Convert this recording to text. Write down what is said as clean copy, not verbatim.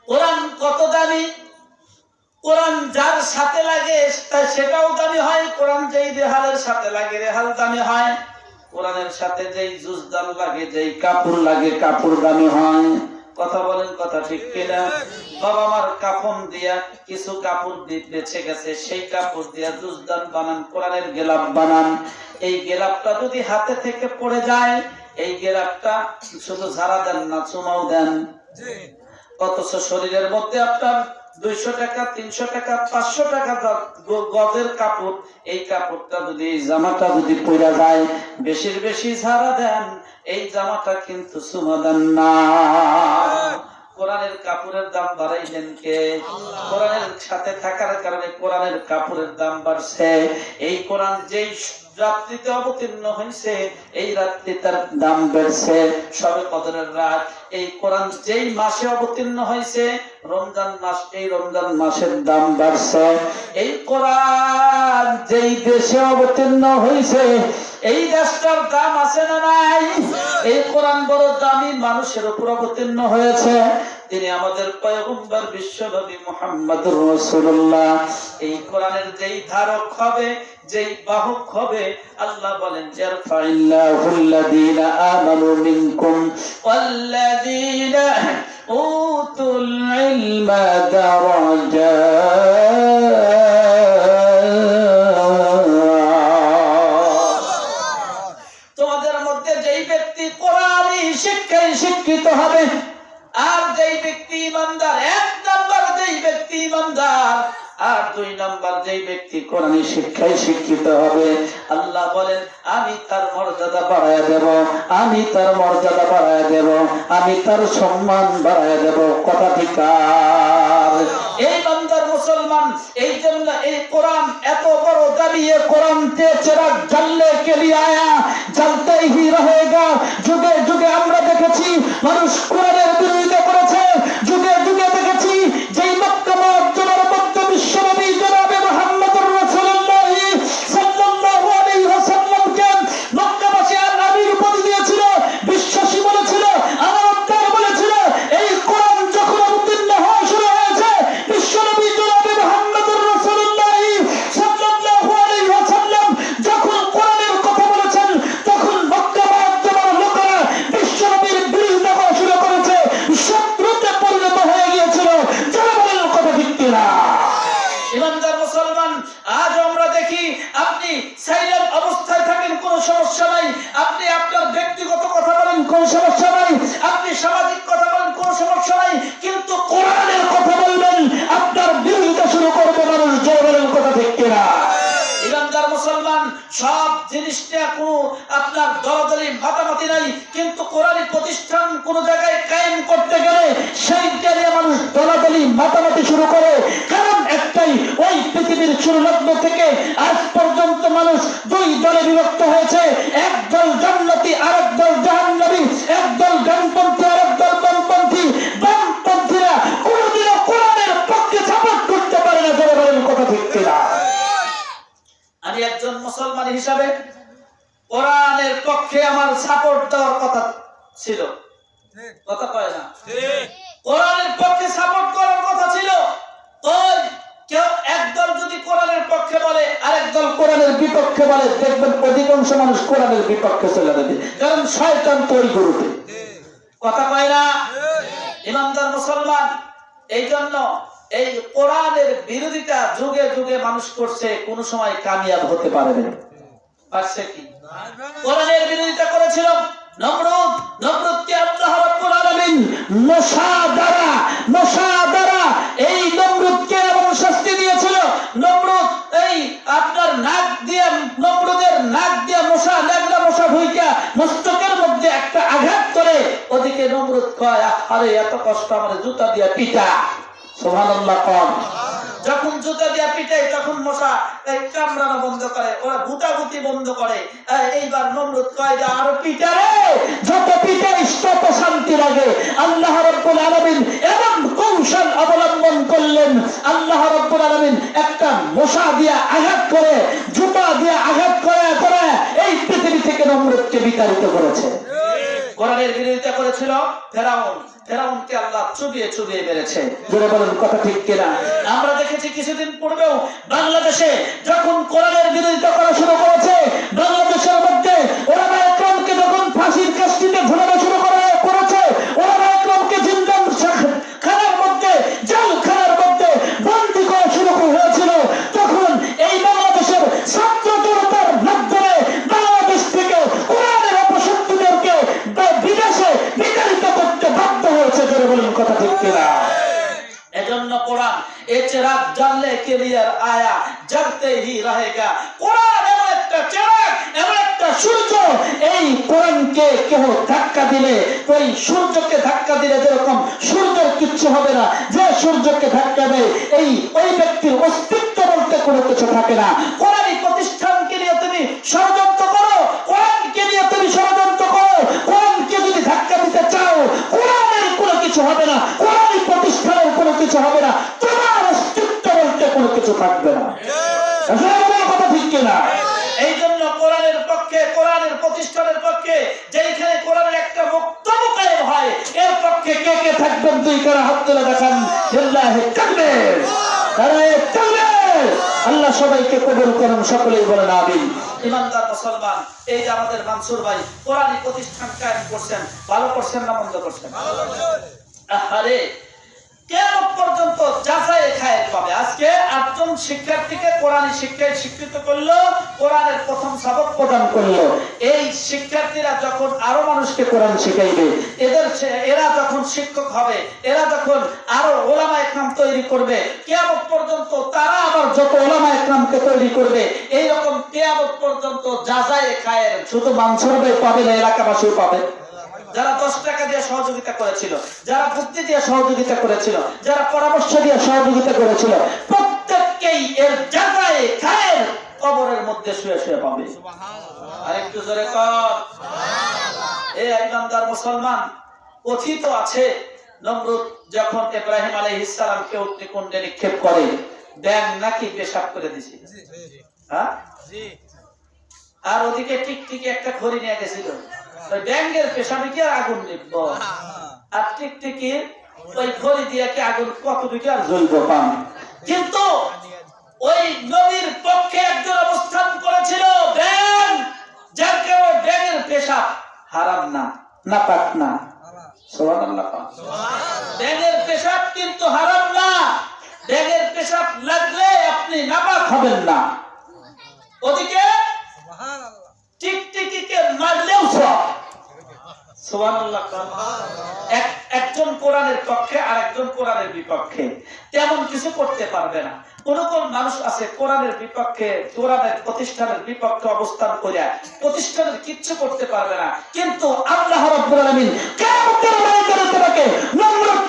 কোরআন কত দামি, কোরআন যার সাথে লাগে সেটাও দামি হয়, কোরআন যেই রেহালের সাথে লাগে রেহাল দামি হয়, কোরআনের সাথে যেই জুজদান লাগে যেই কাপড় লাগে কাপড় দামি হয়। কথা বলেন, কথা ঠিক কিনা? বাবা আমার কাফন দিয়া কিছু কাপড় বেঁচে গেছে, সেই কাপড় দিয়া জুজদান বানান, কোরআনের গেলাপ বানান। এই গেলাপটা যদি হাতে থেকে পড়ে যায়, এই গেলাপটা শুধু ঝাড়া দেন না, চুমাও দেন। অথচ শরীরের মধ্যে আপনার 200 টাকা 300 টাকা 500 টাকা গজের কাপড়, এই কাপড়টা যদি এই জামাটা যদি পরে যায়, বেশির বেশি ঝাড়া দেন, এই জামাটা কিন্তু চুমা দেন না। কোরআনের কাপড়ের দাম বাড়াইলেন কে? কোরআনের সাথে থাকার কারণে কোরআনের কাপড়ের দাম বাড়ছে। এই কোরআন যেই রাত্রিতে অবতীর্ণ হয়েছে, এই রাত্রি তার দাম বেড়েছে। সবে কদরের রাত, এই কোরআন যেই মাসে অবতীর্ণ হয়েছে রমজান মাস, এই রমজান মাসের দাম বাড়ছে। এই কোরআন যেই দেশে অবতীর্ণ হয়েছে, এই দেশটার দাম আছে না নাই? এই কোরআন বড় দামি, মানুষের উপর অবতীর্ণ হয়েছে। তিনি আমাদের পয়গম্বর বিশ্বনবী মুহাম্মদুর রাসূলুল্লাহ। এই কোরআনের যেই ধারক হবে, যেই বাহক হবে, আল্লাহ বলেন ইয়ারফাইল্লাহুল্লাযীনা আমানু মিনকুম ওয়াল্লাযীনা উতুল ইলমা দারাজাত। তোমাদের মধ্যে যেই ব্যক্তি কোরআনী শিক্ষায় শিক্ষিত হবে, আর যেই ব্যক্তি ইমানদার, 1 নাম্বার যেই ব্যক্তি ইমানদার, আর 2 নাম্বার যেই ব্যক্তি কোরআনী শিক্ষায় শিক্ষিত হবে, আল্লাহ বলেন আমি তার মর্যাদা বাড়ায়া দেব, আমি তার মর্যাদা বাড়ায়া দেব, আমি তার সম্মান বাড়ায়া দেব। কথা ঠিক? এই বান্দার মুসলমান, এই জন্য এই কোরআন এত বড় দাবি। কোরআন তে চিরাগ জ্বলনে কে লিয়ে আয়া, জ্বলতে হি রহেগা। যুগে যুগে আমরা দেখেছি মানুষ কোরআনের বিরোধিতা করেছে, যুগে যুগে দেখেছি যেই মক্কা মুআজ্জামার মধ্যে বিশ্বনবী জনাবে মুহাম্মদুর রাসূলুল্লাহ সাল্লাল্লাহু আলাইহি ওয়াসাল্লামকে মক্কাবাসী আল-আমির উপাধি দিয়েছিল, বিশ্বাসী বলেছিল, আমানতদার বলেছিল। এই কোরআন যখন অবতীর্ণ হওয়া শুরু হয়েছে, বিশ্বনবী জনাবে মুহাম্মদুর রাসূলুল্লাহ সাল্লাল্লাহু আলাইহি ওয়াসাল্লাম যখন কোরআনের কথা বলেছেন, তখন মক্কা মুআজ্জামার লোকেরা বিশ্বনবীর বিরোধিতা করা শুরু করেছে, শত্রুতে পরিণত হয়ে গিয়েছিল। যারা বলেন কথা ঠিক কিনা? ইমানদার মুসলমান, আজ আমরা দেখি আপনি সাইলেন্ট অবস্থায় থাকেন, কোনো সমস্যা নাই। আপনি আপনার ব্যক্তিগত কথা বলেন, কোনো সমস্যা নাই। আপনি সামাজিক কথা বলেন, কোনো সমস্যা নাই। কিন্তু কোরআনের কথা বলবেন, আপনার বিরোধিতা শুরু করবে মানুষ। যারা বলেন কথা ঠিক কিনা? ইমানদার মুসলমান, সব জিনিসটা কোনো আপনার দলাদলি মাতামাতি নাই, কিন্তু কোরআনী প্রতিষ্ঠান কোন জায়গায় কায়েম করতে গেলে সেইটা নিয়ে মানুষ দলাদলি মাতামাতি শুরু করে। কারণ একটাই, ওই পৃথিবীর শুরুলগ্ন থেকে আজ পর্যন্ত মানুষ 2 দলে বিভক্ত হয়েছে। এক দল জান্নাতি, আরেক দল জাহান্নামী। এক দল ডানপন্থী, আরেক দল বামপন্থী। বামপন্থীরা কোনদিনও কোরআনের পক্ষে সাপোর্ট করতে পারে না। যারা বলেন কথা ঠিক কিনা? আমি একজন মুসলমান হিসাবে কোরআনের পক্ষে আমার সাপোর্ট দেওয়ার কথা ছিল। কথা কয় না? কোরআনের পক্ষে সাপোর্ট করার কথা ছিল। ওই কেউ একদল যদি কোরআনের পক্ষে বলে, আরেক দল কোরআনের বিপক্ষে বলে, দেখবেন অধিকাংশ মানুষ কোরআনের বিপক্ষে চলে যাবে, কারণ শয়তান তৈরি করবে। কথা কয় না? ইমানদার মুসলমান, এই জন্য এই কোরআনের বিরোধিতা যুগে যুগে মানুষ করছে, কোন সময় কামিয়াব হতে পারবে না। পারছে কি? কোরআনের বিরোধিতা করেছিল নমরুদ। নমরুদকে আল্লাহ রাব্বুল আলামিন মশা দ্বারা এই নমরুদকে এমন শাস্তি দিয়েছিল। নমরুদ এই আপনার নাক দিয়ে, নমরুদের নাক দিয়ে মশা, লেগড়া মশা ঢুইকা মস্তকের মধ্যে একটা আঘাত করে। ওদিকে নমরুদ কয়, আরে এত কষ্ট আমার, জুতা দিয়া পিটা। সুবহানাল্লাহ। কোন যখন জুতা দিয়া পিটাই তখন মশা এই কামড়ানো বন্ধ করে, ওরা গুটাগুটি বন্ধ করে। এইবার নমরুদ কয় যে আরো পিটা রে, যত পিটাইস তত শান্তি লাগে। আল্লাহ রাব্বুল আলামিন এমন কৌশল অবলম্বন করলেন। আল্লাহ রাব্বুল আলামিন একটা মশা দিয়া আঘাত করে, জুতা দিয়া আঘাত করে এই পৃথিবী থেকে নমরুদকে বিতাড়িত করেছে। কোরআনের বিরোধিতা করেছিল ফেরাউন। ফেরাউনকে আল্লাহ চুবিয়ে চুবিয়ে মেরেছে। জোরে বলেন কথা ঠিক কিনা? আমরা দেখেছি কিছুদিন পূর্বেও বাংলাদেশে যখন কোরআনের বিরোধিতা করা শুরু করেছে, বাংলাদেশের মধ্যে ওলামা একরামকে যখন ফাঁসির কাস্টিতে ঝুলানো শুরু করেছে, ওলামা একরামকে জিন্দান খানার মধ্যে, জেলখানার মধ্যে বন্দী করা শুরু হয়েছিল, তখন এই বাংলাদেশের ছাত্র জনতার মাধ্যমে বাংলাদেশ থেকে কোরআনের অপশক্তিদেরকে বিদেশে বিতাড়িত করতে বাধ্য হয়েছে। জোরে বলুন কথা ঠিক কিনা? এজন্য কোরআন এ চিরাগ জ্বললে ক্লিয়ার আয়া জ্বলতে হি রহেগা। কোরআন এমন একটা চিরাগ, এমন একটা সূর্য, এই কোরআনকে কেউ ধাক্কা দিলে, ওই সূর্যকে ধাক্কা দিলে যেরকম সূর্যের কিচ্ছু হবে না, যে সূর্যকে ধাক্কা দেয় ওই ব্যক্তির অস্তিত্ব বলতে কোনো কিছু থাকে না। কোরআনী প্রতিষ্ঠানকে নিয়ে তুমি ষড়যন্ত্র করো, কোরআনকে নিয়ে তুমি ষড়যন্ত্র করো, কোরআনকে যদি ধাক্কা দিতে চাও, কোরআনের কোনো কিছু হবে না, কোরআনী প্রতিষ্ঠানের কোনো কিছু হবে না, তোমার অস্তিত্ব বলতে কোনো কিছু থাকবে না। কথা ঠিক কিনা? এই জন্য কোরআনের পক্ষে, কোরআনের প্রতিষ্ঠানের পক্ষে, যেখানে কোরআনের একটা বক্তব্য কায়েম হয়, এর পক্ষে কে কে থাকবেন? দুই করে হাত তুলে দেখান। লিল্লাহি তাকবীর, নারায়ে তাকবীর। আল্লাহ সবাইকে কবুল করুন, সকলেই বলেন আমিন। ইমানদার মুসলমান, এই যে আমাদের মানসুর ভাই কোরআনী প্রতিষ্ঠান কায়েম করছেন, ভালো করছেন না মন্দ করছেন? আরে কিয়ামত পর্যন্ত যাচাই খায়ের পাবে। আজকে 8 জন শিক্ষার্থীকে কোরআনী শিক্ষায় শিক্ষিত করলো, কোরআনের প্রথম সবক প্রদান করলো। এই শিক্ষার্থীরা যখন আরো মানুষকে কোরআন শিখাইবে, এরা যখন শিক্ষক হবে, এরা যখন আরো ওলামা একরাম তৈরি করবে, কিয়ামত পর্যন্ত তারা আবার যত ওলামা একরামকে তৈরি করবে, এইরকম কিয়ামত পর্যন্ত যাচাই খায়ের শুধু মানসুর ভাই পাবে না, এলাকাবাসীও পাবে। যারা 10 টাকা দিয়ে সহযোগিতা করেছিল, যারা বুদ্ধি দিয়ে সহযোগিতা করেছিল, যারা পরামর্শ দিয়ে সহযোগিতা করেছিল, প্রত্যেককেই এর জায়গায় খায়ের কবরের মধ্যে শুয়ে শুয়ে পাবে। আরেকটু জোরে কর সুবহানাল্লাহ। এই ইমানদার মুসলমান, কথিত আছে নমরুদ যখন ইব্রাহিম আলাইহিস সালামকে অগ্নিকুণ্ডে নিক্ষেপ করে, ব্যাঙ নাকি পেশাব করে দিয়েছে। হ্যাঁ জি। আর ওদিকে টিকটিকি একটা খড়ি নিয়ে গেছিল, ব্যাঙের পেশাবে কি আর আগুন নিব? আর টিকটিকি ওই খড়ি দিয়ে কি আগুন কতটুকু আর জ্বলবো পান? কিন্তু ওই নবীর পক্ষে একজন অবস্থান করেছিল ব্যাঙ, যার কারণে ব্যাঙের পেশাব হারাম না, নাপাক না। সুবহানাল্লাহ। ব্যাঙের পেশাব কিন্তু হারাম না, ব্যাঙের পেশাব লাগলে আপনি নাপাক হবেন না। ওদিকে টিকটিকিকে মারলেও সব। সুবহানাল্লাহ। একজন কোরআনের পক্ষে আর একজন কোরআনের বিপক্ষে, তেমন কিছু করতে পারবে না। কোন কোন মানুষ আছে কোরআনের বিপক্ষে, কোরআনের প্রতিষ্ঠানের বিপক্ষে অবস্থান করে প্রতিষ্ঠানের কিচ্ছু করতে পারবে না, কিন্তু আল্লাহ রাব্বুল আলামিন কিয়ামতের ময়দানে তোমাকে নমরুদ